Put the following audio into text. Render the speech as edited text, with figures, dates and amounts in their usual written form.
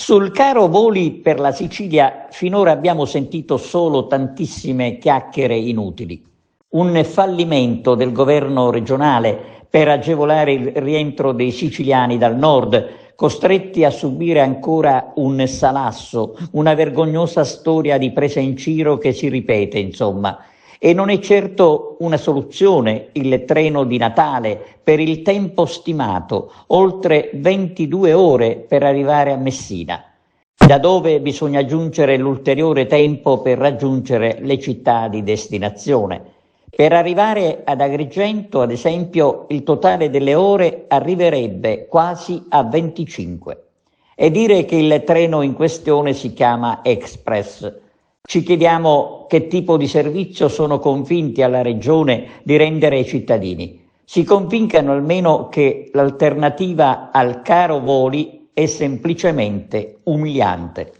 Sul caro voli per la Sicilia finora abbiamo sentito solo tantissime chiacchiere inutili. Un fallimento del governo regionale per agevolare il rientro dei siciliani dal nord, costretti a subire ancora un salasso, una vergognosa storia di presa in giro che si ripete, insomma. E non è certo una soluzione il treno di Natale per il tempo stimato, oltre 22 ore per arrivare a Messina, da dove bisogna aggiungere l'ulteriore tempo per raggiungere le città di destinazione. Per arrivare ad Agrigento, ad esempio, il totale delle ore arriverebbe quasi a 25. E dire che il treno in questione si chiama Express. Ci chiediamo che tipo di servizio sono convinti alla Regione di rendere ai cittadini. Si convincano almeno che l'alternativa al caro voli è semplicemente umiliante.